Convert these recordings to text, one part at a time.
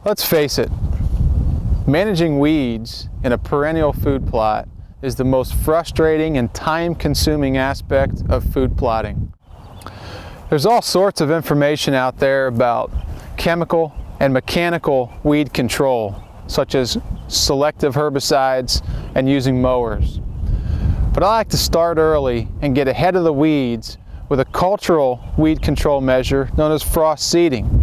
Let's face it, managing weeds in a perennial food plot is the most frustrating and time-consuming aspect of food plotting. There's all sorts of information out there about chemical and mechanical weed control, such as selective herbicides and using mowers. But I like to start early and get ahead of the weeds with a cultural weed control measure known as frost seeding.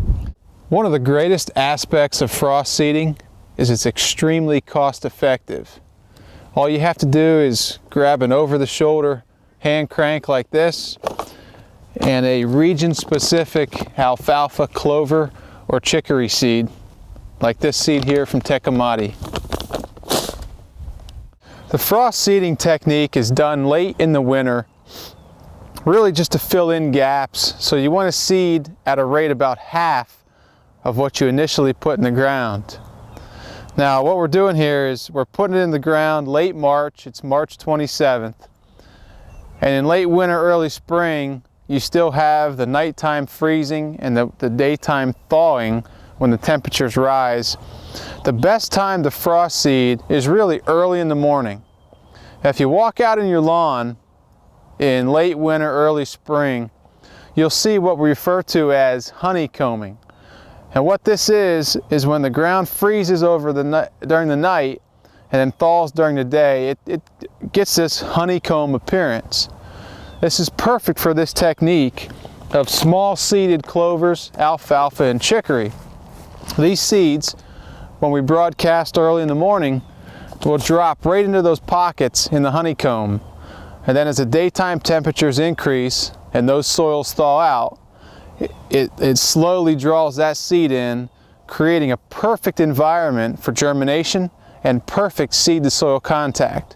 One of the greatest aspects of frost seeding is it's extremely cost effective. All you have to do is grab an over-the-shoulder hand crank like this and a region-specific alfalfa, clover, or chicory seed, like this seed here from Tecumate. The frost seeding technique is done late in the winter, really just to fill in gaps. So you want to seed at a rate about half of what you initially put in the ground. Now what we're doing here is we're putting it in the ground late March. It's March 27th. And in late winter, early spring, you still have the nighttime freezing and the daytime thawing when the temperatures rise. The best time to frost seed is really early in the morning. If you walk out in your lawn in late winter, early spring, you'll see what we refer to as honeycombing. And what this is when the ground freezes during the night and then thaws during the day, it gets this honeycomb appearance. This is perfect for this technique of small seeded clovers, alfalfa, and chicory. These seeds, when we broadcast early in the morning, will drop right into those pockets in the honeycomb. And then as the daytime temperatures increase and those soils thaw out, it slowly draws that seed in, creating a perfect environment for germination and perfect seed-to-soil contact.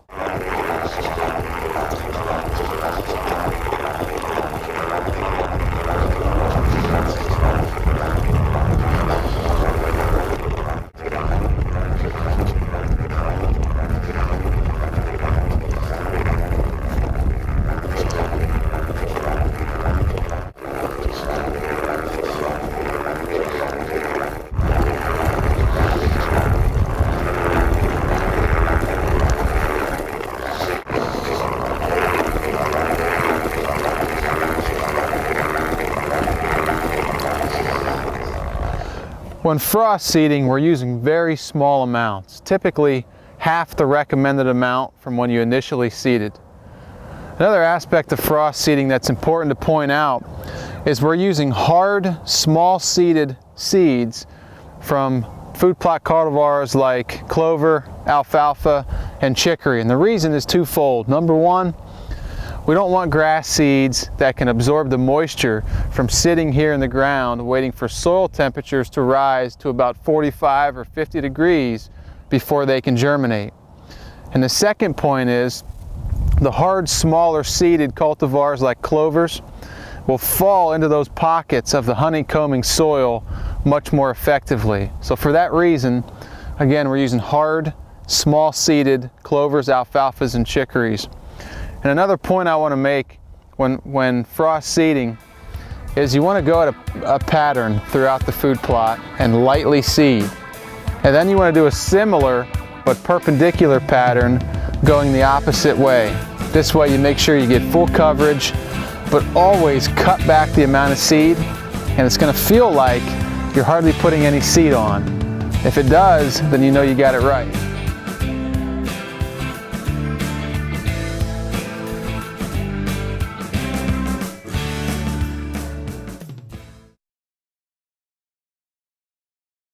When frost seeding, we're using very small amounts, typically half the recommended amount from when you initially seeded. Another aspect of frost seeding that's important to point out is we're using hard, small seeded seeds from food plot cultivars like clover, alfalfa, and chicory. And the reason is twofold. Number one, we don't want grass seeds that can absorb the moisture from sitting here in the ground waiting for soil temperatures to rise to about 45 or 50 degrees before they can germinate. And the second point is the hard, smaller seeded cultivars like clovers will fall into those pockets of the honeycombing soil much more effectively. So for that reason, again, we're using hard, small seeded clovers, alfalfas, and chicories. And another point I want to make when frost seeding is you want to go at a pattern throughout the food plot and lightly seed. And then you want to do a similar but perpendicular pattern going the opposite way. This way you make sure you get full coverage, but always cut back the amount of seed, and it's going to feel like you're hardly putting any seed on. If it does, then you know you got it right.